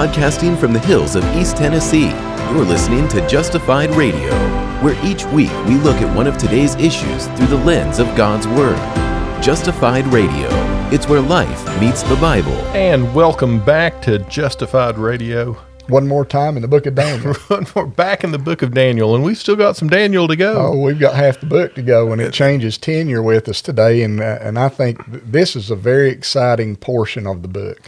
Broadcasting from the hills of East Tennessee, you're listening to Justified Radio, where each week we look at one of today's issues through the lens of God's Word. Justified Radio. It's where life meets the Bible. And welcome back to Justified Radio. One more time in the book of Daniel. One more back in the book of Daniel, and we've still got some Daniel to go. Oh, we've got half the book to go, and it changes tenure with us today, and I think this is a very exciting portion of the book.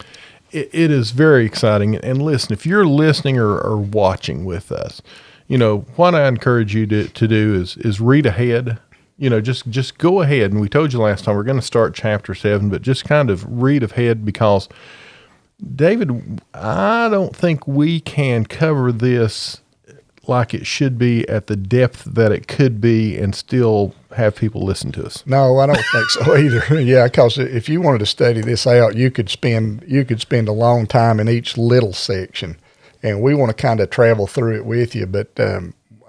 It is very exciting, and listen, if you're listening or watching with us, you know, what I encourage you to do is read ahead. You know, just go ahead, and we told you last time we're going to start chapter 7, but just kind of read ahead because David, I don't think we can cover this like it should be at the depth that it could be and still have people listen to us. No, I don't think so either. Yeah, because if you wanted to study this out, you could spend a long time in each little section, and we want to kind of travel through it with you. But I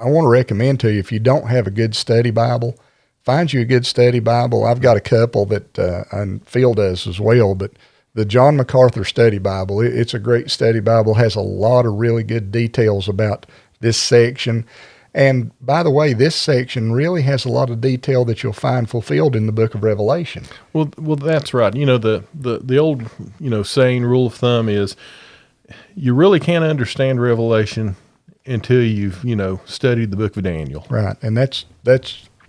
want to recommend to you, if you don't have a good study Bible, find you a good study Bible. I've got a couple that and Phil does as well, but the John MacArthur Study Bible, it's a great study Bible, has a lot of really good details about this section. And by the way, this section really has a lot of detail that you'll find fulfilled in the book of Revelation. Well, that's right. You know, the old, you know, saying, rule of thumb is you really can't understand Revelation until you've, you know, studied the book of Daniel. Right. And that's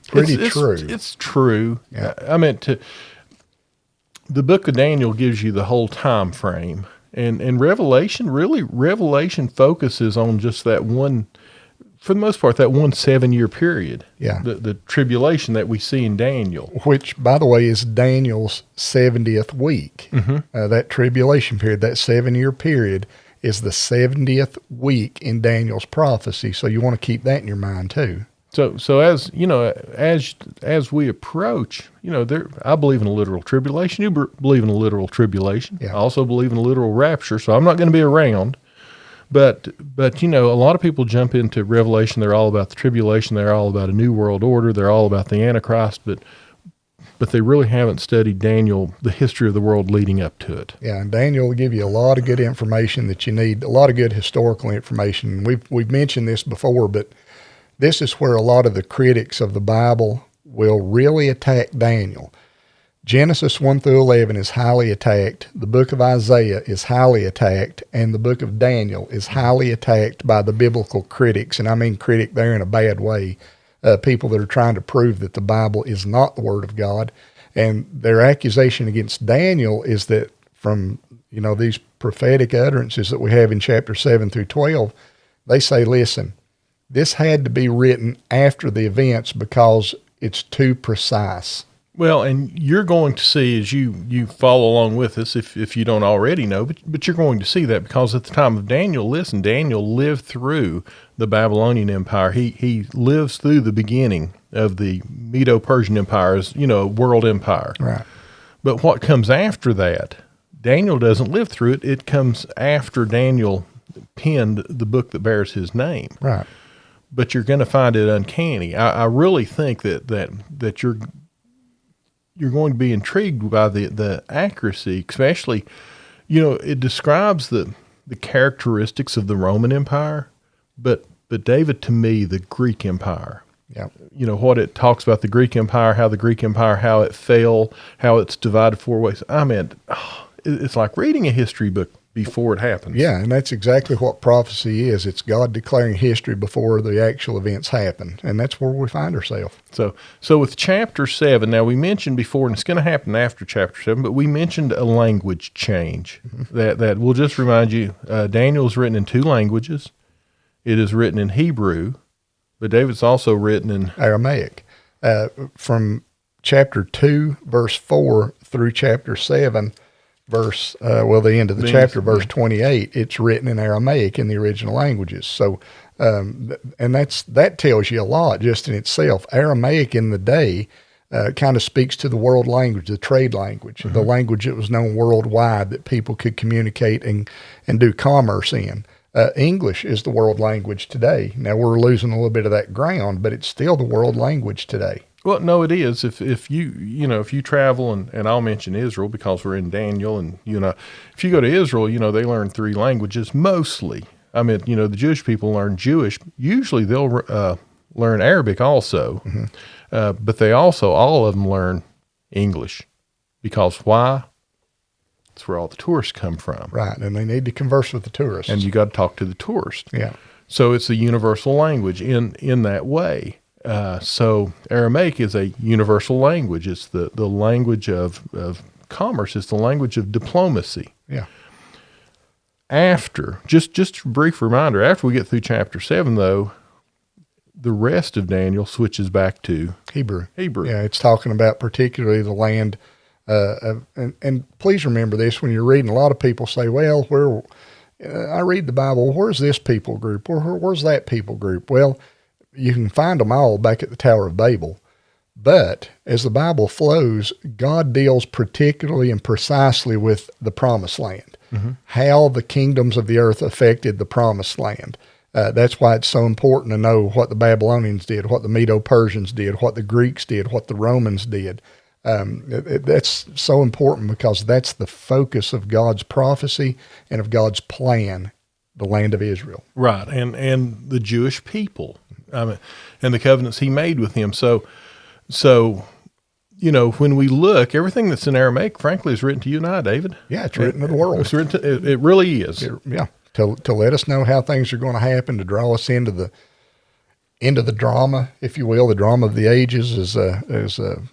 pretty true. It's true. Yeah. I meant the book of Daniel gives you the whole time frame, and Revelation focuses on just that one, for the most part, that 1 7-year period. Yeah. The tribulation that we see in Daniel. Which, by the way, is Daniel's 70th week. Mm-hmm. That tribulation period, that 7-year period, is the 70th week in Daniel's prophecy. So you want to keep that in your mind too. So as you know, as we approach, you know, I believe in a literal tribulation. You believe in a literal tribulation. Yeah. I also believe in a literal rapture. So I'm not going to be around. But you know, a lot of people jump into Revelation. They're all about the tribulation. They're all about a new world order. They're all about the Antichrist. But they really haven't studied Daniel, the history of the world leading up to it. Yeah, and Daniel will give you a lot of good information that you need, a lot of good historical information. We've mentioned this before, but this is where a lot of the critics of the Bible will really attack Daniel. Genesis 1 through 11 is highly attacked. The book of Isaiah is highly attacked, and the book of Daniel is highly attacked by the biblical critics. And I mean critic there in a bad way. People that are trying to prove that the Bible is not the Word of God. And their accusation against Daniel is that from, you know, these prophetic utterances that we have in chapter 7 through 12, they say, listen, this had to be written after the events because it's too precise. Well, and you're going to see as you follow along with us, if you don't already know, but you're going to see that because at the time of Daniel, listen, Daniel lived through the Babylonian Empire. He lives through the beginning of the Medo-Persian Empire as, you know, world empire. Right. But what comes after that, Daniel doesn't live through it. It comes after Daniel penned the book that bears his name. Right. But you're going to find it uncanny. I really think that you're going to be intrigued by the accuracy, especially, you know, it describes the characteristics of the Roman Empire, but David, to me, the Greek Empire. Yeah. You know, what it talks about the Greek Empire, how it fell, how it's divided 4 ways. I mean, it's like reading a history book before it happens. Yeah, and that's exactly what prophecy is. It's God declaring history before the actual events happen, and that's where we find ourselves. So with chapter 7, now we mentioned before, and it's going to happen after chapter 7, but we mentioned a language change. Mm-hmm. That will just remind you, Daniel is written in 2 languages. It is written in Hebrew, but David's also written in Aramaic. From chapter 2, verse 4 through chapter 7, the end of the chapter, verse 28, it's written in Aramaic in the original languages. So, and that tells you a lot just in itself. Aramaic in the day kind of speaks to the world language, the trade language, mm-hmm. the language that was known worldwide that people could communicate and do commerce in. English is the world language today. Now we're losing a little bit of that ground, but it's still the world language today. Well, no, it is. If you travel, and I'll mention Israel because we're in Daniel, and if you go to Israel, they learn 3 languages mostly. I mean, the Jewish people learn Jewish. Usually they'll learn Arabic also, but they also, all of them learn English, because why? It's where all the tourists come from. Right, and they need to converse with the tourists. And you got to talk to the tourists. Yeah. So it's a universal language in that way. So Aramaic is a universal language. It's the language of commerce. It's the language of diplomacy. Yeah. After, just a brief reminder, after we get through chapter 7, though, the rest of Daniel switches back to Hebrew. Hebrew. Yeah, it's talking about particularly the land. And please remember this when you're reading. A lot of people say, well, I read the Bible, where's this people group? Where's that people group? Well, you can find them all back at the Tower of Babel. But as the Bible flows, God deals particularly and precisely with the Promised Land, how the kingdoms of the earth affected the Promised Land. That's why it's so important to know what the Babylonians did, what the Medo-Persians did, what the Greeks did, what the Romans did. That's so important because that's the focus of God's prophecy and of God's plan, the land of Israel. Right, and the Jewish people, and the covenants he made with him. So when we look, everything that's in Aramaic, frankly, is written to you and I, David. Yeah, it's written to the world. It's written it really is. To let us know how things are going to happen, to draw us into the drama, if you will. The drama of the ages is I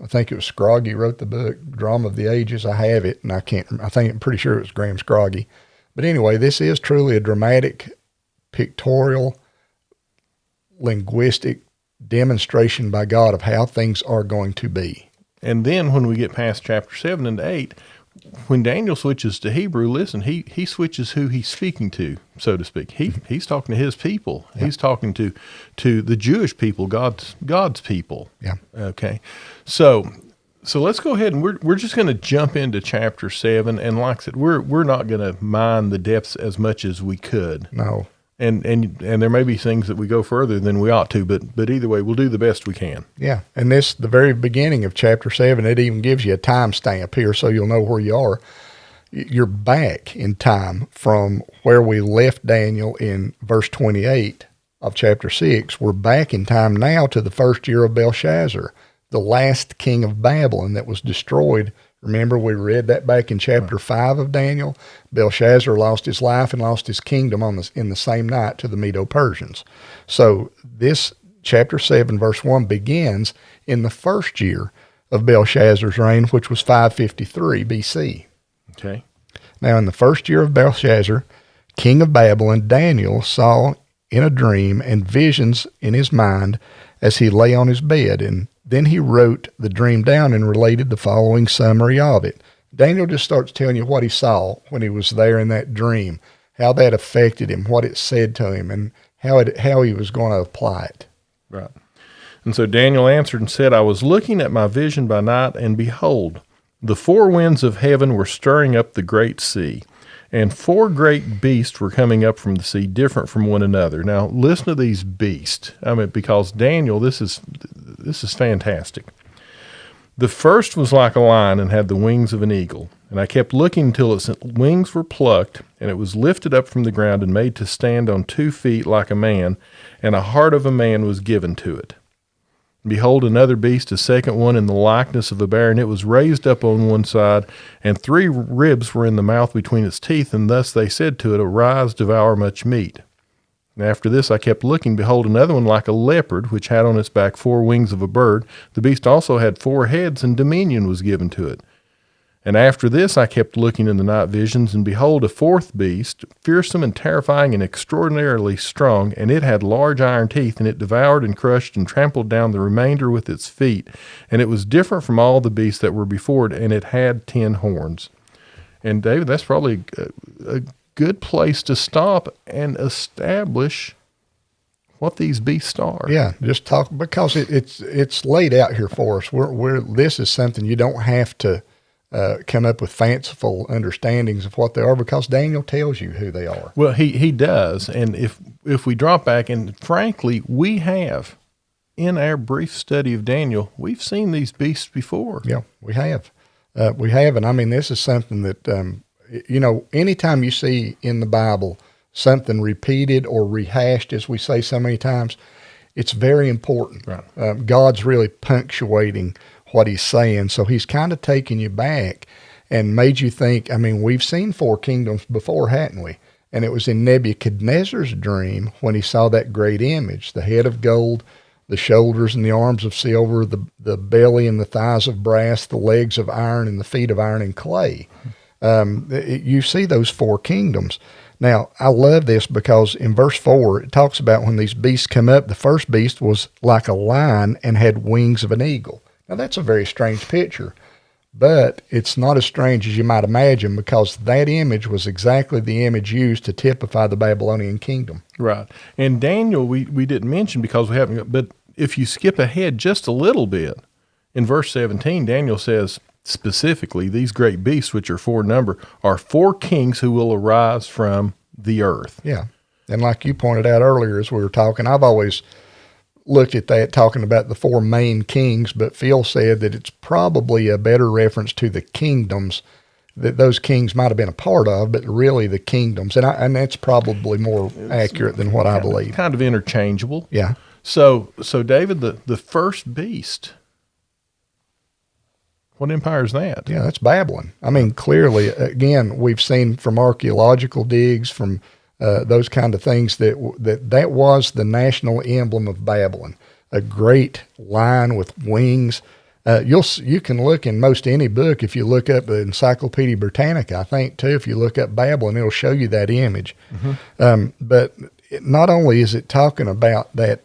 think it was Scroggie wrote the book, Drama of the Ages. I have it, and I'm pretty sure it was Graham Scroggie. But anyway, this is truly a dramatic, pictorial, linguistic demonstration by God of how things are going to be. And then when we get past chapter 7 and 8, when Daniel switches to Hebrew, listen, he switches who he's speaking to, so to speak. He's talking to his people. Yeah. He's talking to the Jewish people, God's people. Yeah. Okay. So let's go ahead and we're just going to jump into chapter 7, and like I said, we're not going to mine the depths as much as we could. No. And there may be things that we go further than we ought to, but either way, we'll do the best we can. Yeah, and the very beginning of chapter 7, it even gives you a timestamp here so you'll know where you are. You're back in time from where we left Daniel in verse 28 of chapter 6. We're back in time now to the first year of Belshazzar, the last king of Babylon that was destroyed. Remember, we read that back in chapter 5 of Daniel. Belshazzar lost his life and lost his kingdom in the same night to the Medo-Persians. So this chapter 7, verse 1 begins in the first year of Belshazzar's reign, which was 553 BC. Okay. Now, in the first year of Belshazzar, king of Babylon, Daniel saw in a dream and visions in his mind as he lay on his bed, and then he wrote the dream down and related the following summary of it. Daniel just starts telling you what he saw when he was there in that dream, how that affected him, what it said to him, and how he was going to apply it. Right. And so Daniel answered and said, I was looking at my vision by night, and behold, the 4 winds of heaven were stirring up the great sea, and 4 great beasts were coming up from the sea, different from one another. Now, listen to these beasts. Because Daniel, this is fantastic. The first was like a lion and had the wings of an eagle. And I kept looking until its wings were plucked, and it was lifted up from the ground and made to stand on 2 feet like a man, and a heart of a man was given to it. Behold, another beast, a second one in the likeness of a bear, and it was raised up on one side, and 3 ribs were in the mouth between its teeth, and thus they said to it, Arise, devour much meat. And after this I kept looking, behold, another one like a leopard, which had on its back 4 wings of a bird. The beast also had 4 heads, and dominion was given to it. And after this I kept looking in the night visions, and behold, a 4th beast, fearsome and terrifying and extraordinarily strong, and it had large iron teeth, and it devoured and crushed and trampled down the remainder with its feet. And it was different from all the beasts that were before it, and it had 10 horns. And David, that's probably a good place to stop and establish what these beasts are. Yeah, just talk, because it's laid out here for us. This is something you don't have to come up with fanciful understandings of what they are, because Daniel tells you who they are. Well, he does. And if we drop back, and frankly, we have in our brief study of Daniel, we've seen these beasts before. Yeah, we have. We have, and I mean, this is something that, anytime you see in the Bible something repeated or rehashed, as we say so many times, it's very important. Right. God's really punctuating what he's saying. So he's kind of taking you back and made you think, I mean, we've seen 4 kingdoms before, hadn't we? And it was in Nebuchadnezzar's dream when he saw that great image, the head of gold, the shoulders and the arms of silver, the belly and the thighs of brass, the legs of iron and the feet of iron and clay. You see those 4 kingdoms. Now, I love this because in verse 4, it talks about when these beasts come up, the first beast was like a lion and had wings of an eagle. Now, that's a very strange picture, but it's not as strange as you might imagine because that image was exactly the image used to typify the Babylonian kingdom. Right. And Daniel, we didn't mention because we haven't, but if you skip ahead just a little bit, in verse 17, Daniel says, specifically, these great beasts, which are 4 in number, are 4 kings who will arise from the earth. Yeah. And like you pointed out earlier as we were talking, I've always looked at that talking about the 4 main kings, but Phil said that it's probably a better reference to the kingdoms that those kings might have been a part of, but really the kingdoms. And that's probably more accurate than what I believe. Kind of interchangeable. Yeah. So David, the first beast, what empire is that? Yeah, that's Babylon. I mean, clearly, again, we've seen from archaeological digs, from those kind of things, that was the national emblem of Babylon, a great lion with wings. You can look in most any book, if you look up the Encyclopedia Britannica, I think, too, if you look up Babylon, it'll show you that image. Mm-hmm. But not only is it talking about that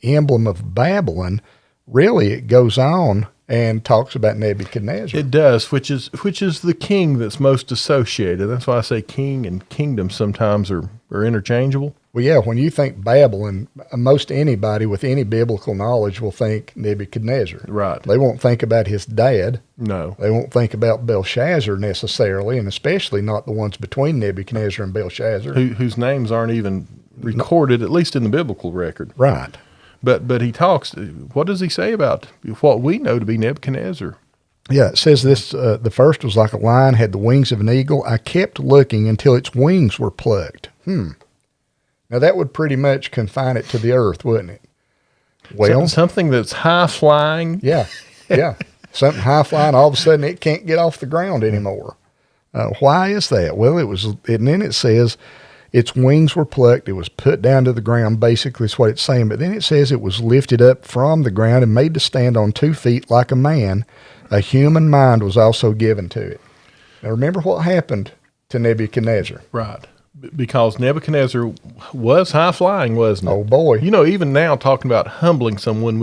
emblem of Babylon, really it goes on and talks about Nebuchadnezzar. It does, which is the king that's most associated. That's why I say king and kingdom sometimes are interchangeable. Well, yeah, when you think Babylon, most anybody with any biblical knowledge will think Nebuchadnezzar. Right. They won't think about his dad. No. They won't think about Belshazzar necessarily, and especially not the ones between Nebuchadnezzar and Belshazzar. Whose names aren't even recorded, at least in the biblical record. Right. But he talks, what does he say about what we know to be Nebuchadnezzar? Yeah, it says this, the first was like a lion, had the wings of an eagle. I kept looking until its wings were plucked. Now that would pretty much confine it to the earth, wouldn't it? Well, something that's high flying. Yeah, yeah. Something high flying, all of a sudden it can't get off the ground anymore. Why is that? Well, and then it says, its wings were plucked. It was put down to the ground, basically is what it's saying. But then it says it was lifted up from the ground and made to stand on 2 feet like a man. A human mind was also given to it. Now remember what happened to Nebuchadnezzar. Right. Because Nebuchadnezzar was high flying, wasn't it? Oh boy. You know, even now talking about humbling someone,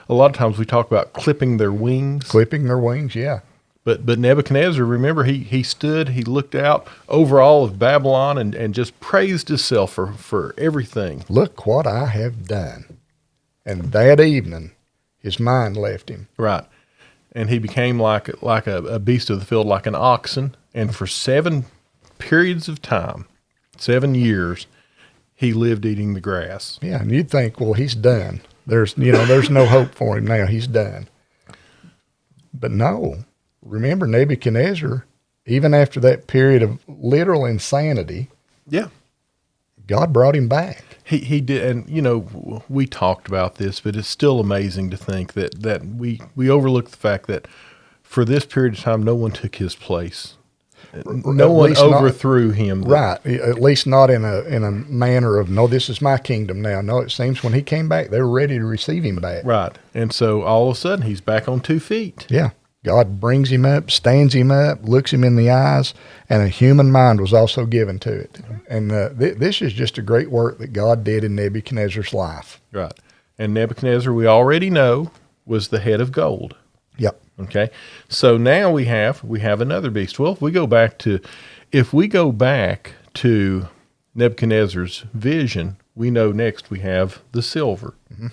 a lot of times we talk about clipping their wings. Clipping their wings, yeah. But Nebuchadnezzar, remember, he stood, he looked out over all of Babylon and just praised himself for everything. Look what I have done. And that evening, his mind left him. Right. And he became like a beast of the field, like an oxen. And for 7 periods of time, 7 years, he lived eating the grass. Yeah, and you'd think, well, he's done. There's no hope for him now. He's done. But no. Remember, Nebuchadnezzar, even after that period of literal insanity, yeah, God brought him back. He did, and we talked about this, but it's still amazing to think that we overlook the fact that for this period of time, no one took his place. No one overthrew him. Right, at least not in a manner of, no, this is my kingdom now. No, it seems when he came back, they were ready to receive him back. Right, and so all of a sudden, he's back on 2 feet. Yeah. God brings him up, stands him up, looks him in the eyes, and a human mind was also given to it. And this is just a great work that God did in Nebuchadnezzar's life. Right. And Nebuchadnezzar, we already know, was the head of gold. Yep. Okay. So now we have another beast. Well, if we go back to Nebuchadnezzar's vision, we know next we have the silver. Mm-hmm.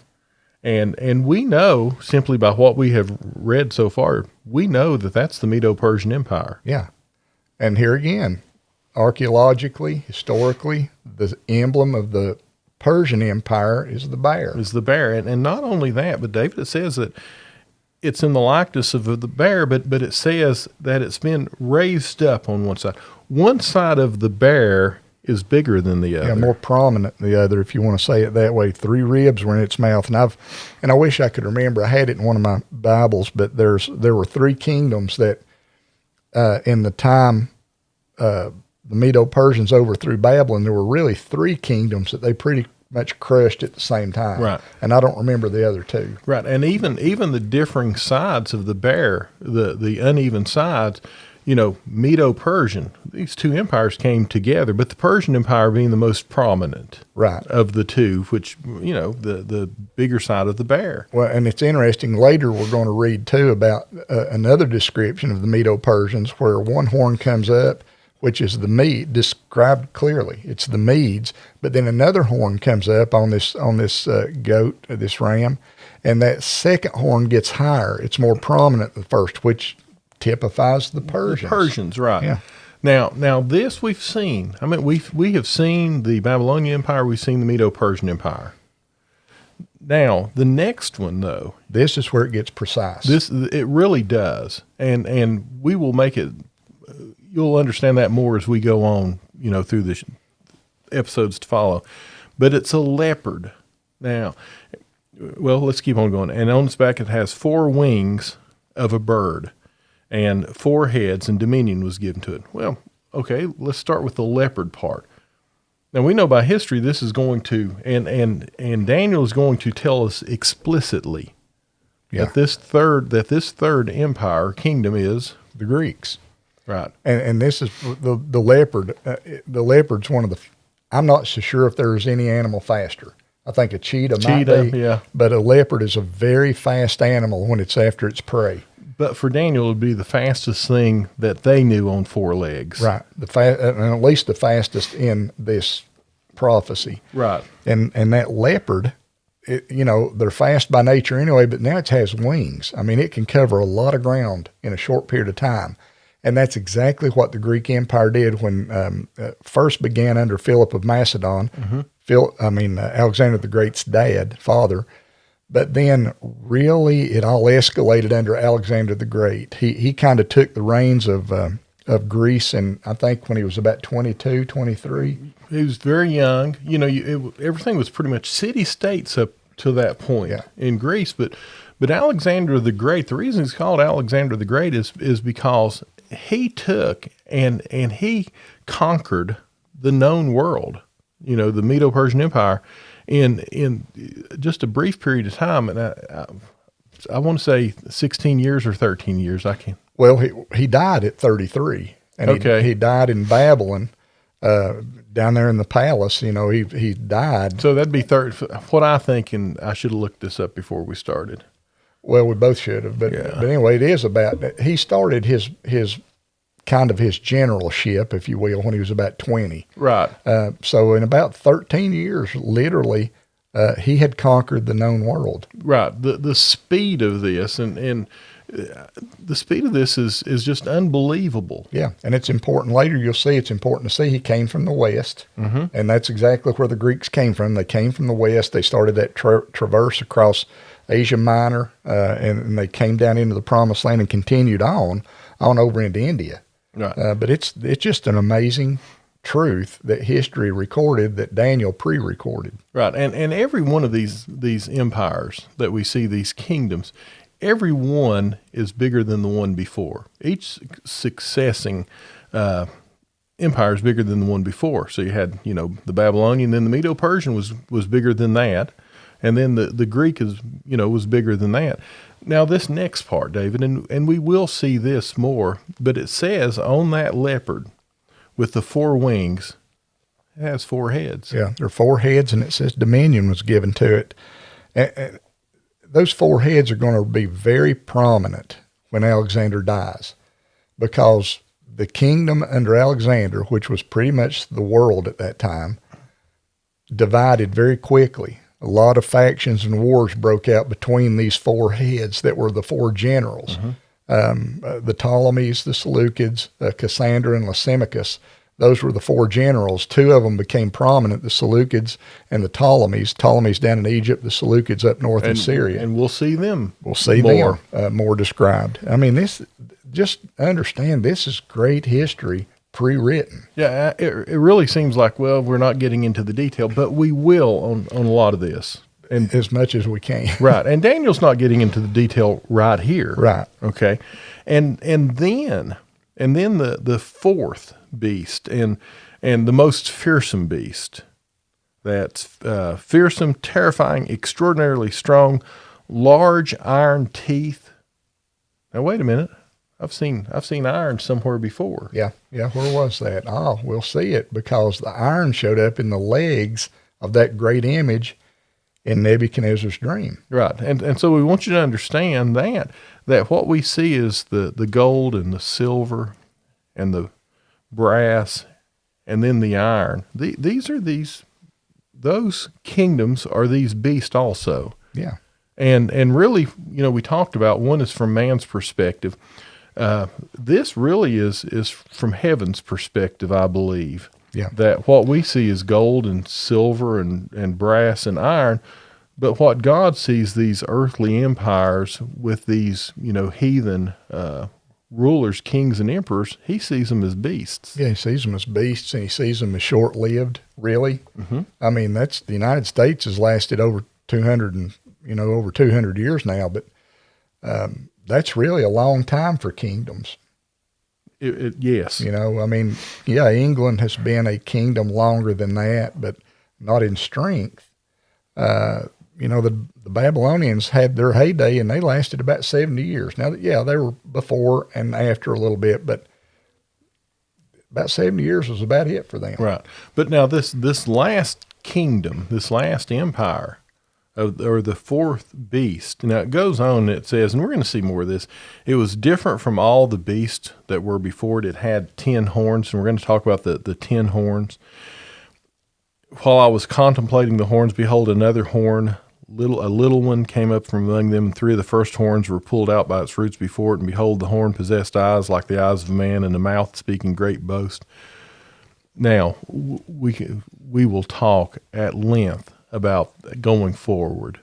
And we know, simply by what we have read so far, we know that that's the Medo-Persian Empire. Yeah. And here again, archaeologically, historically, the emblem of the Persian Empire is the bear. Is the bear. And not only that, but David, it says that it's in the likeness of the bear, but it says that it's been raised up on one side. One side of the bear is bigger than the other. Yeah, more prominent than the other, if you want to say it that way. 3 ribs were in its mouth. And I wish I could remember. I had it in one of my Bibles, but there were 3 kingdoms that in the time the Medo-Persians overthrew Babylon, there were really 3 kingdoms that they pretty much crushed at the same time. Right. And I don't remember the other 2. Right. And even the differing sides of the bear, the uneven sides, Medo-Persian, these 2 empires came together, but the Persian Empire being the most prominent of the 2, which, the bigger side of the bear. Well, and it's interesting. Later we're going to read, too, about another description of the Medo-Persians where one horn comes up, which is the Mede, described clearly. It's the Medes, but then another horn comes up on this goat, this ram, and that second horn gets higher. It's more prominent than the first, which typifies the Persians. The Persians, right. Yeah. Now this we've seen. I mean, we have seen the Babylonian Empire. We've seen the Medo-Persian Empire. Now, the next one, though. This is where it gets precise. It really does. And we will make it, you'll understand that more as we go on, through the episodes to follow. But it's a leopard. Now, well, let's keep on going. And on its back, it has 4 wings of a bird and 4 heads, and dominion was given to it. Well, okay, let's start with the leopard part. Now, we know by history this is going to, and Daniel is going to tell us explicitly that this third empire, kingdom is the Greeks. Right. And this is the leopard. The leopard's one of the, I'm not so sure if there's any animal faster. I think a cheetah might be. Yeah. But a leopard is a very fast animal when it's after its prey. But for Daniel, it would be the fastest thing that they knew on 4 legs. Right. And at least the fastest in this prophecy. Right. And that leopard, they're fast by nature anyway, but now it has wings. I mean, it can cover a lot of ground in a short period of time. And that's exactly what the Greek Empire did when first began under Philip of Macedon. Mm-hmm. Alexander the Great's father. But then really it all escalated under Alexander the Great. He kind of took the reins of Greece, and I think when he was about 22, 23. He was very young. Everything was pretty much city-states up to that point in Greece. But Alexander the Great, the reason he's called Alexander the Great is because he took and he conquered the known world, the Medo-Persian Empire, in just a brief period of time. And I want to say 16 years or 13 years. I can't. Well, he died at 33, and he died in Babylon, down there in the palace. He died. So that'd be what I think, and I should have looked this up before we started. Well, we both should have, but anyway, it is about, he started his kind of his generalship, if you will, when he was about 20. Right. So in about 13 years, literally, he had conquered the known world. Right. The speed of this and the speed of this is just unbelievable. Yeah, and it's important. Later you'll see it's important to see he came from the West, and that's exactly where the Greeks came from. They came from the West. They started that traverse across Asia Minor, and they came down into the Promised Land and continued on over into India. Right. But it's just an amazing truth that history recorded that Daniel pre-recorded. Right, and every one of these empires that we see, these kingdoms, every one is bigger than the one before. Each succeeding empire is bigger than the one before. So you had, the Babylonian, then the Medo-Persian was bigger than that, and then the Greek was bigger than that. Now this next part, David, and we will see this more, but it says on that leopard with the 4 wings, it has 4 heads. Yeah, there are 4 heads, and it says dominion was given to it. And those 4 heads are going to be very prominent when Alexander dies, because the kingdom under Alexander, which was pretty much the world at that time, divided very quickly. A lot of factions and wars broke out between these 4 heads that were the 4 generals. The Ptolemies, the Seleucids, Cassander, and Lysimachus. those were the four generals. Two of them became prominent, the Seleucids and the Ptolemies. Ptolemies down in Egypt, the Seleucids up north in Syria. And we'll see them. We'll see more. More described. I mean, just understand, this is great history pre-written. Yeah, it really seems like, well, we're not getting into the detail, but we will on a lot of this. And as much as we can. Right. And Daniel's not getting into the detail right here. Right. Okay. And then the fourth beast and the most fearsome beast. That's fearsome, terrifying, extraordinarily strong, large iron teeth. Now wait a minute. I've seen iron somewhere before. Yeah. Where was that? Oh, we'll see it, because the iron showed up in the legs of that great image in Nebuchadnezzar's dream. Right. And so we want you to understand that what we see is the gold and the silver and the brass and then the iron. Those kingdoms are these beasts also. Yeah. And really, we talked about, one is from man's perspective. This really is from heaven's perspective, I believe. Yeah. That what we see is gold and silver and brass and iron, but what God sees, these earthly empires with these, heathen rulers, kings, and emperors, he sees them as beasts. Yeah, he sees them as beasts, and he sees them as short-lived, really. Mm-hmm. I mean, the United States has lasted over 200 years now, but that's really a long time for kingdoms. Yes. England has been a kingdom longer than that, but not in strength. The Babylonians had their heyday, and they lasted about 70 years. Now, they were before and after a little bit, but about 70 years was about it for them. Right. But now this last kingdom, this last empire, or the fourth beast. Now it goes on, it says, and we're going to see more of this, it was different from all the beasts that were before it. It had 10 horns, and we're going to talk about the 10 horns. While I was contemplating the horns, behold, another horn, a little one came up from among them, and 3 of the first horns were pulled out by its roots before it, and behold, the horn possessed eyes like the eyes of a man, and a mouth speaking great boast. Now, we will talk at length about going forward.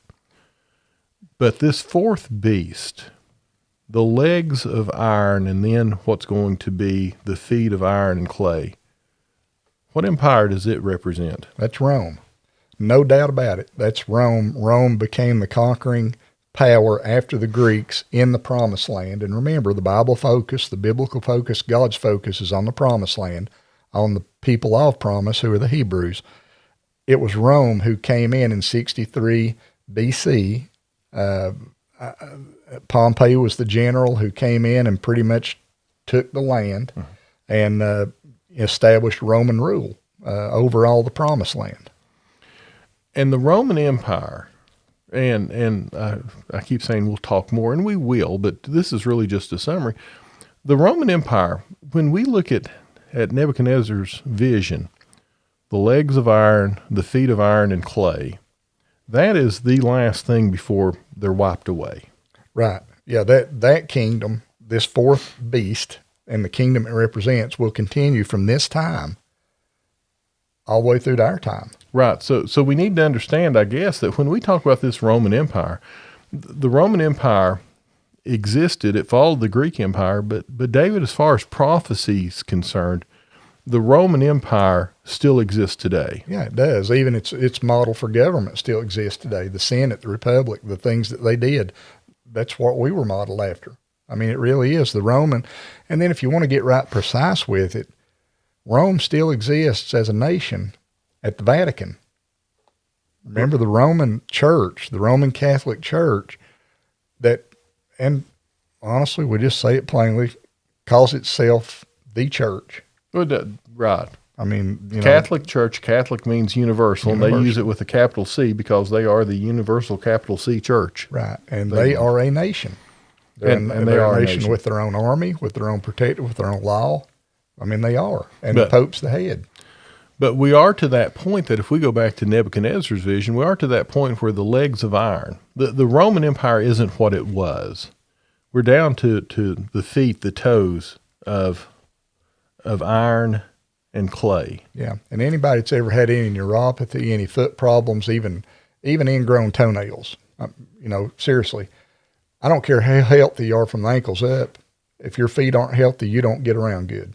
But this fourth beast, the legs of iron, and then what's going to be the feet of iron and clay, what empire does it represent? That's Rome. No doubt about it. That's Rome. Rome became the conquering power after the Greeks in the Promised Land. And remember, the Bible focus, the biblical focus, God's focus is on the Promised Land, on the people of promise, who are the Hebrews. It was Rome who came in 63 BC. Pompey was the general who came in and pretty much took the land and established Roman rule over all the Promised Land. And the Roman Empire, and I keep saying we'll talk more, and we will, but this is really just a summary. The Roman Empire, when we look at Nebuchadnezzar's vision, the legs of iron, the feet of iron and clay, that is the last thing before they're wiped away. Right. Yeah, that kingdom, this fourth beast, and the kingdom it represents will continue from this time all the way through to our time. Right. So we need to understand, I guess, that when we talk about this Roman Empire, the Roman Empire existed. It followed the Greek Empire, but David, as far as prophecy is concerned, the Roman Empire still exists today. Yeah, it does. Even its model for government still exists today. The Senate, the Republic, the things that they did, that's what we were modeled after. I mean, it really is the Roman. And then if you want to get right precise with it, Rome still exists as a nation at the Vatican. Remember the Roman Church, the Roman Catholic Church, and honestly, we just say it plainly, calls itself the church. Right. I mean, Catholic Church, Catholic means universal, and they use it with a capital C because they are the universal capital C church. Right. And they are a nation. They're a nation with their own army, with their own protector, with their own law. I mean, they are. And the Pope's the head. But we are to that point that if we go back to Nebuchadnezzar's vision, we are to that point where the legs of iron, the Roman Empire isn't what it was. We're down to the feet, the toes of iron and clay. Yeah. And anybody that's ever had any neuropathy, any foot problems, even ingrown toenails, seriously, I don't care how healthy you are from the ankles up. If your feet aren't healthy, you don't get around good.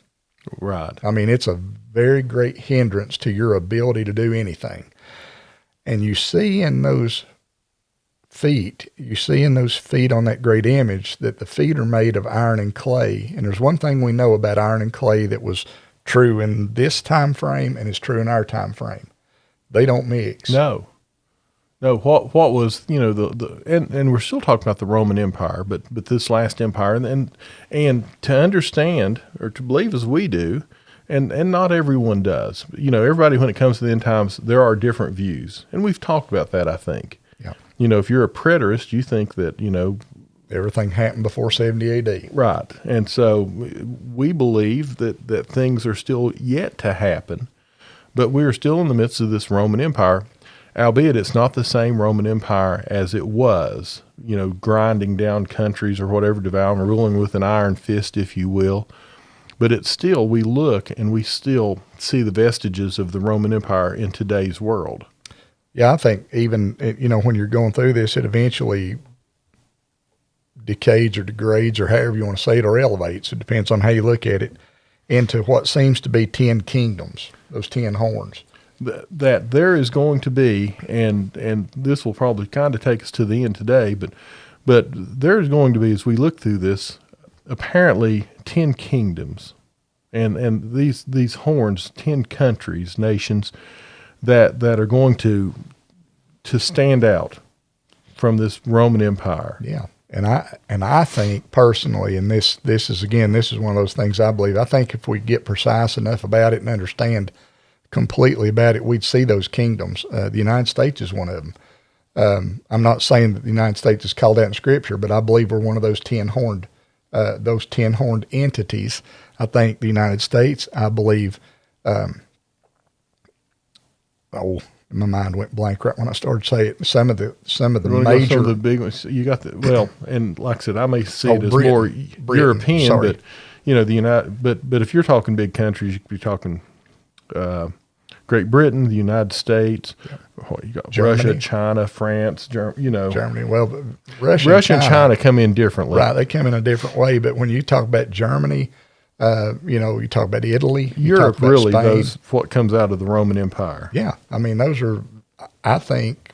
Right. I mean, it's a very great hindrance to your ability to do anything. And you see in those feet on that great image that the feet are made of iron and clay. And there's one thing we know about iron and clay that was true in this time frame and is true in our time frame. They don't mix. No, what was, and we're still talking about the Roman Empire, but this last empire, and to understand or to believe as we do, and not everyone does. Everybody, when it comes to the end times, there are different views, and we've talked about that, I think. Yeah. If you're a preterist, you think that, everything happened before 70 AD. Right. And so we believe that things are still yet to happen, but we are still in the midst of this Roman Empire, albeit it's not the same Roman Empire as it was, grinding down countries or whatever, devouring, ruling with an iron fist, if you will. But it's still, we look and we still see the vestiges of the Roman Empire in today's world. Yeah, I think even, when you're going through this, it eventually decays or degrades, or however you want to say it, or elevates. It depends on how you look at it, into what seems to be 10 kingdoms, those 10 horns. That there is going to be, and this will probably kind of take us to the end today, but there's going to be, as we look through this, apparently 10 kingdoms, and these horns, 10 countries, nations that are going to stand out from this Roman Empire. Yeah. And I think personally, and this is one of those things I believe, I think if we get precise enough about it and understand completely about it, we'd see those kingdoms. The United States is one of them. I'm not saying that the United States is called out in Scripture, but I believe we're one of those 10 horned entities. I think the United States, I believe, my mind went blank right when I started saying it. Some of the major, some of the big ones. You got and like I said, I may see it as Britain, more European, sorry. but the United, but if you're talking big countries, you could be talking Great Britain, the United States. You got Germany. Russia, China, France, Germany. Well, but Russia and China come in differently. Right, they come in a different way. But when you talk about Germany, you talk about Italy, Europe, really, Spain. those what comes out of the Roman Empire. Yeah, I mean, those are, I think,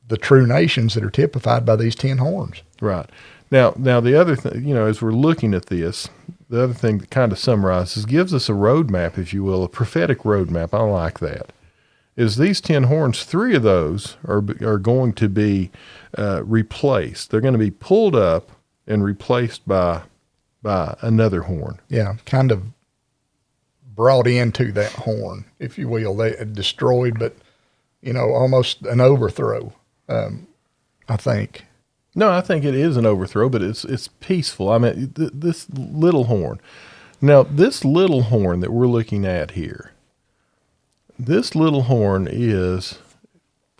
the true nations that are typified by these 10 horns. Right. Now the other thing, as we're looking at this, the other thing that kind of summarizes, gives us a roadmap, if you will, a prophetic roadmap. I like that. Is these 10 horns, 3 of those are going to be replaced. They're going to be pulled up and replaced by another horn. Yeah, kind of brought into that horn, if you will. They destroyed, but, almost an overthrow, I think. No, I think it is an overthrow, but it's peaceful. I mean, this little horn. Now, this little horn that we're looking at here, this little horn is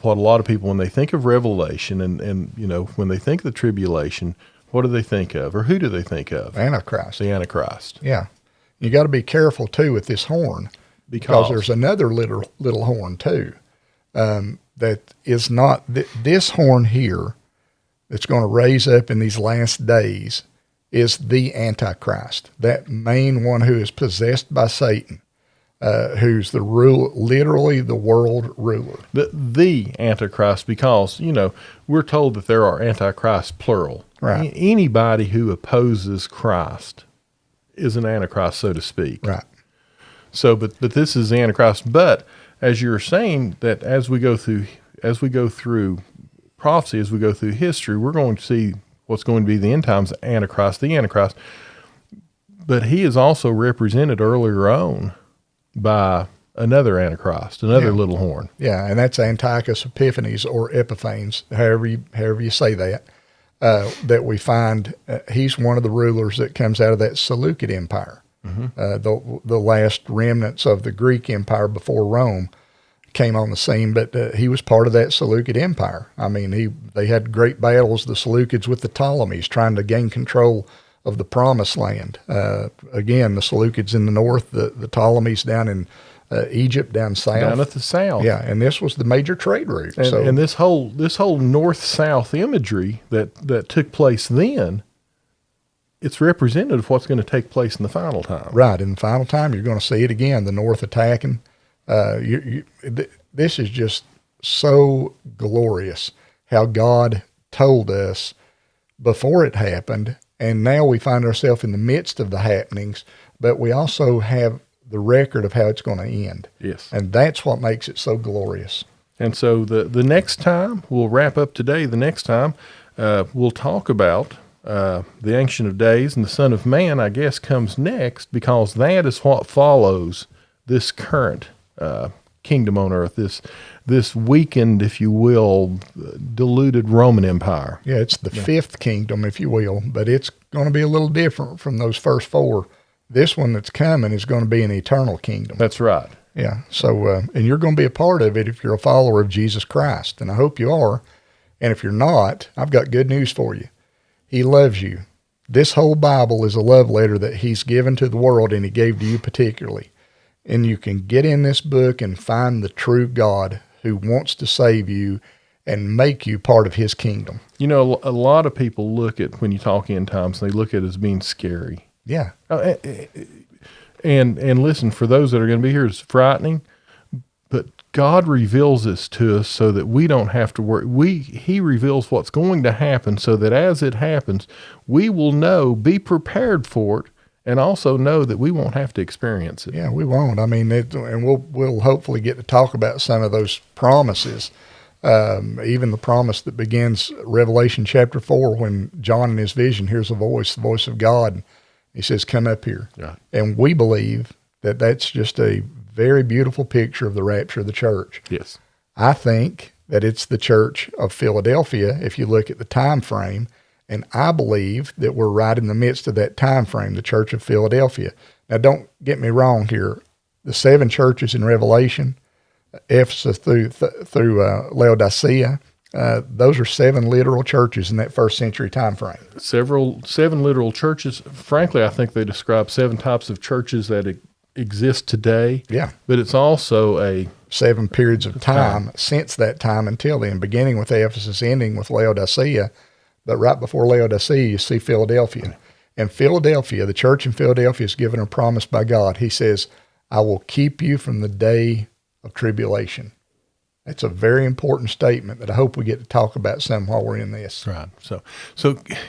what a lot of people, when they think of Revelation and when they think of the tribulation, what do they think of, or who do they think of? Antichrist. The Antichrist. Yeah. You got to be careful, too, with this horn, because there's another little horn, too, that is not this horn here that's going to raise up in these last days is the Antichrist, that main one who is possessed by Satan, who's literally the world ruler. The Antichrist, because, we're told that there are Antichrists, plural. Right. Anybody who opposes Christ is an Antichrist, so to speak. Right. So, but this is the Antichrist. But as you're saying, that as we go through prophecy, as we go through history, we're going to see what's going to be the end times Antichrist, the Antichrist. But he is also represented earlier on by another Antichrist, another little horn. Yeah, and that's Antiochus Epiphanes, or Epiphanes, however you say that. That we find he's one of the rulers that comes out of that Seleucid Empire, the last remnants of the Greek Empire before Rome came on the scene. But he was part of that Seleucid Empire. I mean, they had great battles, the Seleucids with the Ptolemies, trying to gain control of the promised land. Again, the Seleucids in the north, the Ptolemies down in Egypt down south. Down at the south. Yeah, and this was the major trade route. And this whole north-south imagery that took place then, it's representative of what's going to take place in the final time. Right, in the final time, you're going to see it again, the north attacking. This is just so glorious how God told us before it happened, and now we find ourselves in the midst of the happenings, but we also have the record of how it's going to end. Yes. And that's what makes it so glorious. And so the next time, we'll wrap up today, the next time, we'll talk about the Ancient of Days, and the Son of Man, I guess, comes next, because that is what follows this current kingdom on earth, this weakened, if you will, diluted Roman Empire. Yeah, it's the fifth kingdom, if you will, but it's going to be a little different from those first four. This one that's coming is going to be an eternal kingdom. That's right. Yeah, so, and you're going to be a part of it if you're a follower of Jesus Christ, and I hope you are. And if you're not, I've got good news for you. He loves you. This whole Bible is a love letter that he's given to the world, and he gave to you particularly. And you can get in this book and find the true God who wants to save you and make you part of his kingdom. You know, a lot of people look at, when you talk end times, they look at it as being scary. Yeah. And listen, for those that are going to be here, it's frightening, but God reveals this to us so that we don't have to worry. He reveals what's going to happen so that as it happens, we will know, be prepared for it, and also know that we won't have to experience it. Yeah, we won't. I mean, and we'll hopefully get to talk about some of those promises. Even the promise that begins Revelation chapter 4, when John in his vision hears a voice, the voice of God. He says, "Come up here." Yeah. And we believe that that's just a very beautiful picture of the rapture of the church. Yes. I think that it's the church of Philadelphia, if you look at the time frame, and I believe that we're right in the midst of that time frame, the church of Philadelphia. Now, don't get me wrong here. The 7 churches in Revelation, Ephesus through Laodicea, those are 7 literal churches in that first century time frame. 7 literal churches. Frankly, I think they describe 7 types of churches that exist today. Yeah. But it's also a 7 periods of time since that time until then, beginning with Ephesus, ending with Laodicea. But right before Laodicea, you see Philadelphia. And Philadelphia, the church in Philadelphia, is given a promise by God. He says, "I will keep you from the day of tribulation." That's a very important statement that I hope we get to talk about some while we're in this. Right. So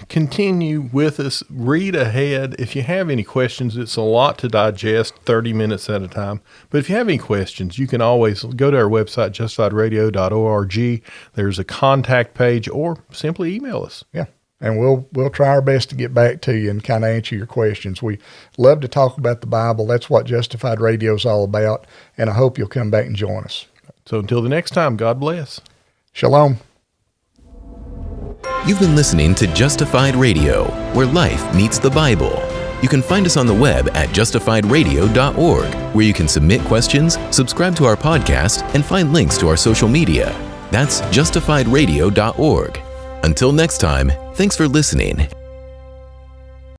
continue with us. Read ahead. If you have any questions, it's a lot to digest, 30 minutes at a time. But if you have any questions, you can always go to our website, justifiedradio.org. There's a contact page, or simply email us. Yeah. And we'll try our best to get back to you and kind of answer your questions. We love to talk about the Bible. That's what Justified Radio is all about. And I hope you'll come back and join us. So until the next time, God bless. Shalom. You've been listening to Justified Radio, where life meets the Bible. You can find us on the web at justifiedradio.org, where you can submit questions, subscribe to our podcast, and find links to our social media. That's justifiedradio.org. Until next time, thanks for listening.